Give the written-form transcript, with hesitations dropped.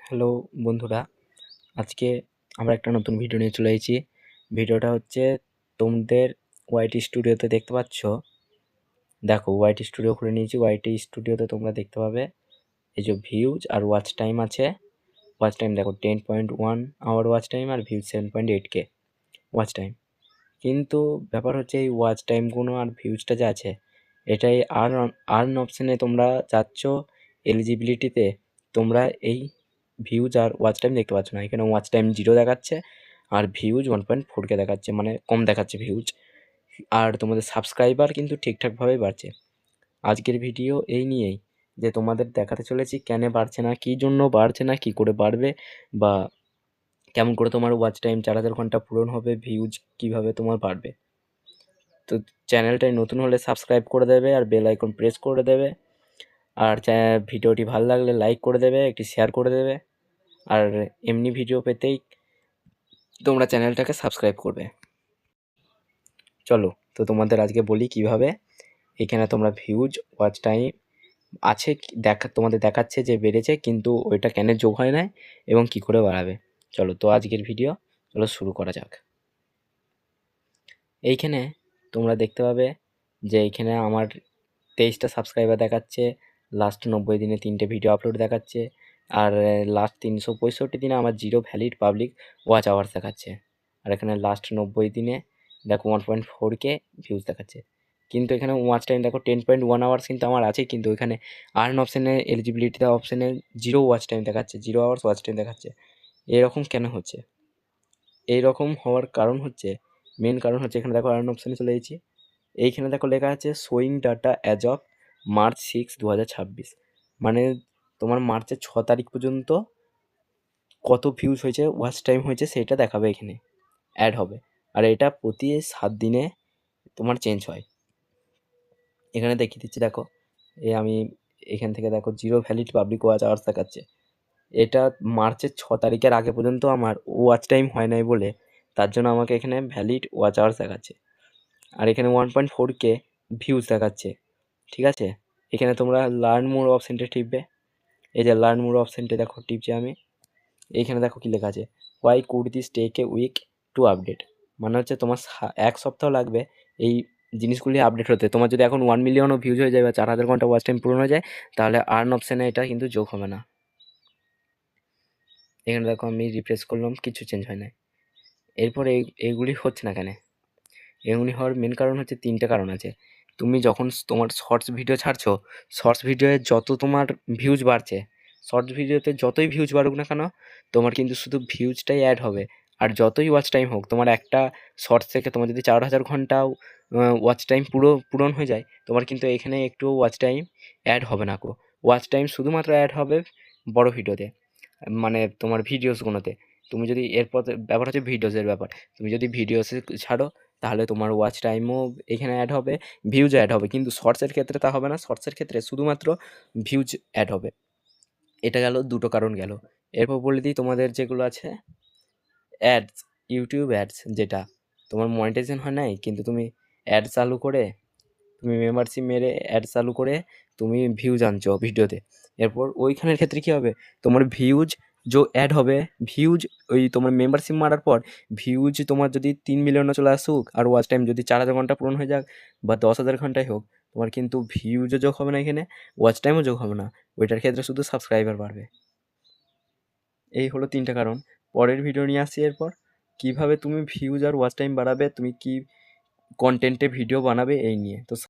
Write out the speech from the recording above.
Hello বন্ধুরা, আজকে আমরা একটা নতুন ভিডিও নিয়ে চলে এসেছি। ভিডিওটা হচ্ছে তোমাদের ওয়াইটি স্টুডিওতে দেখতে পাচ্ছ। দেখো, ওয়াইটি স্টুডিও খুলে নিয়েছি। ওয়াইটি স্টুডিওতে তোমরা দেখতে পাবে এই যে ভিউজ আর ওয়াচ টাইম আছে। ওয়াচ টাইম দেখো 10.1 আওয়ার ওয়াচ টাইম আর ভিউজ 7.8K ওয়াচ টাইম। কিন্তু ব্যাপার হচ্ছে এই ওয়াচ টাইমগুলো আর ভিউজটা যা আছে এটাই আর্ন অপশানে তোমরা যাচ্ছ এলিজিবিলিটিতে, তোমরা এই ভিউজ আর ওয়াচ টাইম দেখতে পাচ্ছ না। এখানে ওয়াচ টাইম 0 দেখাচ্ছে আর ভিউজ 1.4K দেখাচ্ছে, মানে কম দেখাচ্ছে ভিউজ। আর তোমাদের সাবস্ক্রাইবার কিন্তু ঠিকঠাকভাবেই বাড়ছে। আজকের ভিডিও এই নিয়েই যে তোমাদের দেখাতে চলেছি কেন বাড়ছে না, কী জন্য বাড়ছে না, কী করে বাড়বে, বা কেমন করে তোমার ওয়াচ টাইম 4000 ঘন্টা পূরণ হবে, ভিউজ কীভাবে তোমার বাড়বে। তো চ্যানেলটায় নতুন হলে সাবস্ক্রাইব করে দেবে আর বেল আইকন প্রেস করে দেবে। আর ভিডিওটি ভালো লাগলে লাইক করে দেবে, একটি শেয়ার করে দেবে। আর এমনি ভিডিও পেতেই তোমরা চ্যানেলটাকে সাবস্ক্রাইব করবে। চলো, তো তোমাদের আজকে বলি কিভাবে এখানে তোমরা ভিউজ ওয়াচ টাইম আছে তোমাদের দেখাচ্ছে যে বেড়েছে, কিন্তু ওইটা কেন যোগ হয় না এবং কি করে বাড়াবে। চলো, তো আজকের ভিডিও চলো শুরু করা যাক। এইখানে তোমরা দেখতে পাবে যে এইখানে আমার 23টা সাবস্ক্রাইবার দেখাচ্ছে। লাস্ট 90 দিনে 3টে ভিডিও আপলোড দেখাচ্ছে। আর লাস্ট 365 দিনে আমার 0 ভ্যালিড পাবলিক ওয়াচ আওয়ার্স দেখাচ্ছে। আর এখানে লাস্ট 90 দিনে দেখো 1.4K ভিউজ দেখাচ্ছে। কিন্তু এখানে ওয়াচ টাইম দেখো 10.1 আওয়ার্স কিন্তু আমার আছে, কিন্তু এখানে আর্ন অপশানে এলিজিবিলিটি অপশানে 0 ওয়াচ টাইম দেখাচ্ছে, 0 আওয়ার্স ওয়াচ টাইম দেখাচ্ছে। এরকম কেন হচ্ছে? এইরকম হওয়ার কারণ হচ্ছে, মেন কারণ হচ্ছে, এখানে দেখো আর্ন অপশানে চলে এসেছি। এইখানে দেখো লেখা আছে showing data as of March 6, 2026, মানে তোমার মার্চের 6 তারিখ পর্যন্ত কত ভিউজ হয়েছে, ওয়াচ টাইম হয়েছে সেটা দেখাবে, এখানে অ্যাড হবে। আর এটা প্রতি 7 দিনে তোমার চেঞ্জ হয়। এখানে দেখিয়ে দিচ্ছি, দেখো আমি এখান থেকে দেখো 0 ভ্যালিড পাবলিক ওয়াচ আওয়ার্স দেখাচ্ছে। এটা মার্চের 6 তারিখের আগে পর্যন্ত আমার ওয়াচ টাইম হয় নাই বলে, তার জন্য আমাকে এখানে ভ্যালিড ওয়াচ আওয়ার্স দেখাচ্ছে। আর এখানে 1.4K ভিউজ দেখাচ্ছে। ঠিক আছে, এখানে তোমরা লার্ন মোর অপশানটা টিপবে। এই যে লার্ন মোর অপশানটা দেখো টিপছি আমি। এইখানে দেখো কি লেখা আছে, why could this take a week to update, মানে হচ্ছে তোমার 1 সপ্তাহ লাগবে এই জিনিসগুলি আপডেট হতে। তোমার যদি এখন 1 মিলিয়নও ভিউজ হয়ে যায় বা 4000 ঘন্টা ওয়াচ টাইম পূরণ হয়ে যায়, তাহলে আর্ন অপশানে এটা কিন্তু যোগ হবে না। এখানে দেখো আমি রিফ্রেশ করলাম, কিছু চেঞ্জ হয় না। এরপর এইগুলি হচ্ছে না কেন? এগুলি হওয়ার মেন কারণ হচ্ছে 3টে কারণ আছে। তুমি যখন তোমার শর্টস ভিডিও ছাড়ছো, শর্টস ভিডিওয়ে যত তোমার ভিউজ বাড়ছে, শর্টস ভিডিওতে যতই ভিউজ বাড়ুক না কেন, তোমার কিন্তু শুধু ভিউজটাই অ্যাড হবে। আর যতই ওয়াচ টাইম হোক, তোমার একটা শর্টস থেকে তোমার যদি 4000 ঘন্টাও ওয়াচ টাইম পূরণ হয়ে যায়, তোমার কিন্তু এখানে একটু ওয়াচ টাইম অ্যাড হবে না। ওয়াচ টাইম শুধুমাত্র অ্যাড হবে বড় ভিডিওতে, মানে তোমার ভিডিওসগুলোতে। তুমি যদি এরপর ব্যাপার হচ্ছে ভিডিওসের ব্যাপার, তুমি যদি ভিডিওসে ছাড়ো তাহলে তোমার ওয়াচ টাইমও এখানে অ্যাড হবে, ভিউজও অ্যাড হবে। কিন্তু শর্টসের ক্ষেত্রে তা হবে না, শর্টসের ক্ষেত্রে শুধুমাত্র ভিউজ অ্যাড হবে। এটা গেল, দুটো কারণ গেল। এরপর বলে দিই তোমাদের যেগুলো আছে অ্যাডস, ইউটিউব অ্যাডস, যেটা তোমার মনিটাইজেশন হয় নাই, কিন্তু তুমি অ্যাড চালু করে, তুমি মেম্বারশিপ মেরে অ্যাড চালু করে তুমি ভিউজ আনছো ভিডিওতে। এরপর ওইখানের ক্ষেত্রে কী হবে, তোমার ভিউজ অ্যাড হবে। ভিউজ ওই তোমার মেম্বারশিপ মারার পর ভিউজ তোমার যদি 3 মিলিয়নও চলে আসুক, আর ওয়াচ টাইম যদি 4000 ঘন্টা পূরণ হয়ে যাক বা 10,000 ঘন্টাই হোক, তোমার কিন্তু ভিউজও যোগ হবে না এখানে, ওয়াচ টাইমও যোগ হবে না। ওইটার ক্ষেত্রে শুধু সাবস্ক্রাইবার বাড়বে। এই হলো 3টে কারণ। পরের ভিডিও নিয়ে আসছি এরপর কীভাবে তুমি ভিউজ আর ওয়াচ টাইম বাড়াবে, তুমি কি কন্টেন্টে ভিডিও বানাবে এই নিয়ে। তো